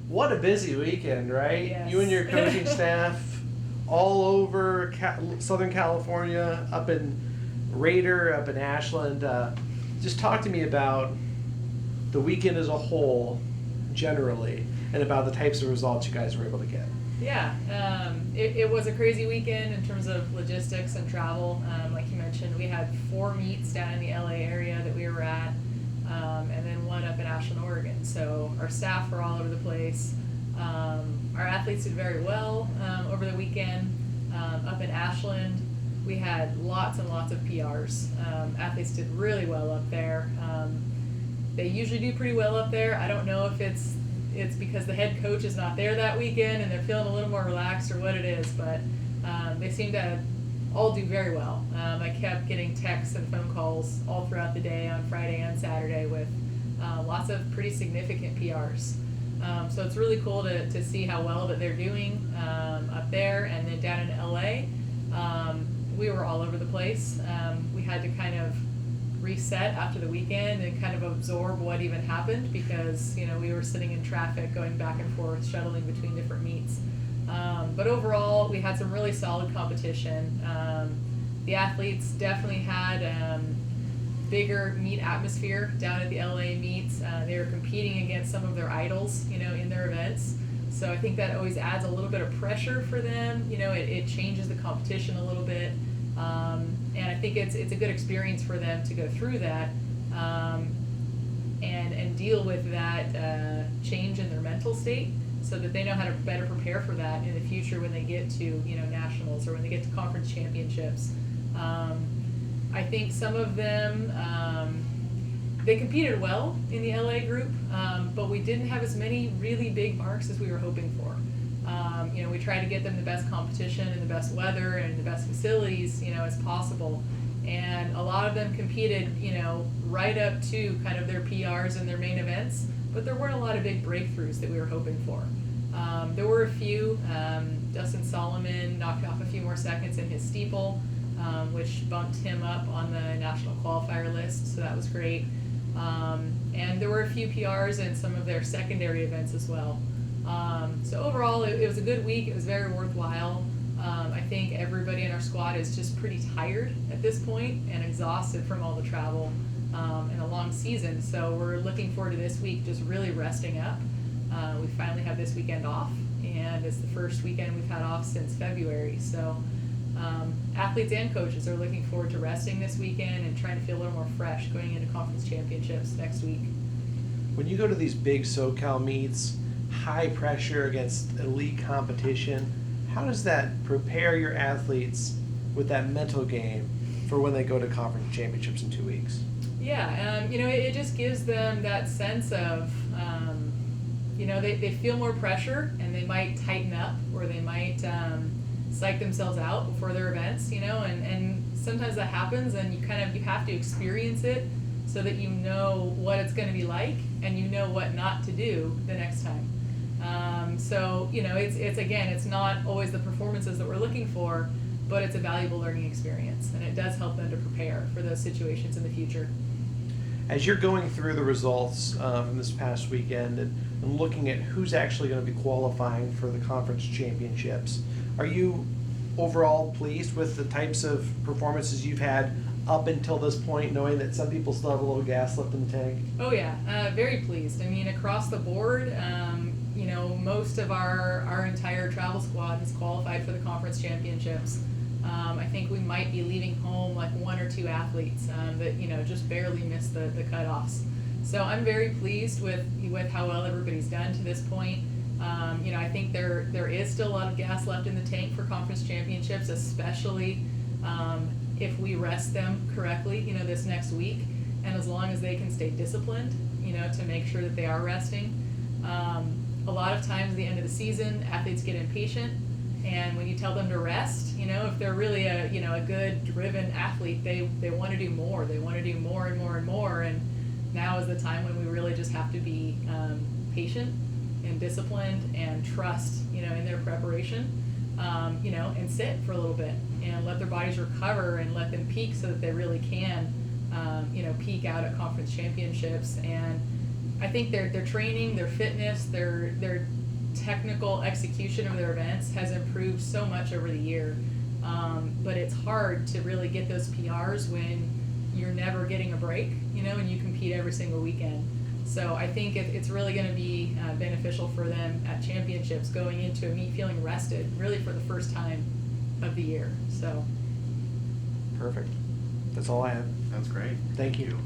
What a busy weekend, right? Yes. You and your coaching staff all over Southern California, up in Raider, up in Ashland. Just talk to me about the weekend as a whole, generally, and about the types of results you guys were able to get. Yeah, it was a crazy weekend in terms of logistics and travel. Like you mentioned, we had 4 meets down in the LA area that we were at, and then 1 up in Ashland, Oregon. So our staff were all over the place. Our athletes did very well over the weekend. Up in Ashland, we had lots and lots of PRs. Athletes did really well up there. They usually do pretty well up there. I don't know if it's because the head coach is not there that weekend and they're feeling a little more relaxed or what it is, but they seem to all do very well. I kept getting texts and phone calls all throughout the day on Friday and Saturday with lots of pretty significant PRs. So it's really cool to see how well that they're doing up there. And then down in LA, we were all over the place. We had to kind of reset after the weekend and kind of absorb what even happened because we were sitting in traffic going back and forth shuttling between different meets, but overall we had some really solid competition. The athletes definitely had bigger meet atmosphere down at the LA meets. They were competing against some of their idols in their events, so I think that always adds a little bit of pressure for them. It changes the competition a little bit. And I think it's a good experience for them to go through that and deal with that change in their mental state so that they know how to better prepare for that in the future when they get to nationals or when they get to conference championships. I think some of them they competed well in the LA group, but we didn't have as many really big marks as we were hoping for. We tried to get them the best competition and the best weather and the best facilities, as possible. And a lot of them competed, right up to kind of their PRs and their main events, but there weren't a lot of big breakthroughs that we were hoping for. There were a few. Dustin Solomon knocked off a few more seconds in his steeple, which bumped him up on the national qualifier list, so that was great. And there were a few PRs in some of their secondary events as well. So overall, it was a good week. It was very worthwhile. I think everybody in our squad is just pretty tired at this point and exhausted from all the travel and a long season. So we're looking forward to this week just really resting up. We finally have this weekend off, and it's the first weekend we've had off since February. So athletes and coaches are looking forward to resting this weekend and trying to feel a little more fresh going into conference championships next week. When you go to these big SoCal meets, high pressure against elite competition, how does that prepare your athletes with that mental game for when they go to conference championships in 2 weeks? Yeah, it just gives them that sense of, they feel more pressure and they might tighten up or they might psych themselves out before their events, and sometimes that happens and you have to experience it so that you know what it's going to be like and you know what not to do the next time. It's not always the performances that we're looking for, but it's a valuable learning experience, and it does help them to prepare for those situations in the future. As you're going through the results from this past weekend and looking at who's actually going to be qualifying for the conference championships, are you overall pleased with the types of performances you've had up until this point, knowing that some people still have a little gas left in the tank? Oh yeah, very pleased. I mean, across the board, most of our entire travel squad has qualified for the conference championships. I think we might be leaving home like 1 or 2 athletes that just barely missed the cutoffs. So I'm very pleased with how well everybody's done to this point. I think there is still a lot of gas left in the tank for conference championships, especially if we rest them correctly, this next week, and as long as they can stay disciplined, to make sure that they are resting. A lot of times at the end of the season, athletes get impatient, and when you tell them to rest, if they're really a good driven athlete, they want to do more. They want to do more and more and more, and now is the time when we really just have to be patient and disciplined and trust, in their preparation, and sit for a little bit and let their bodies recover and let them peak so that they really can, peak out at conference championships. And I think their training, their fitness, their technical execution of their events has improved so much over the year. But it's hard to really get those PRs when you're never getting a break, and you compete every single weekend. So I think it's really going to be beneficial for them at championships going into a meet feeling rested, really for the first time of the year. So Perfect. That's all I have. That's great. Thank you.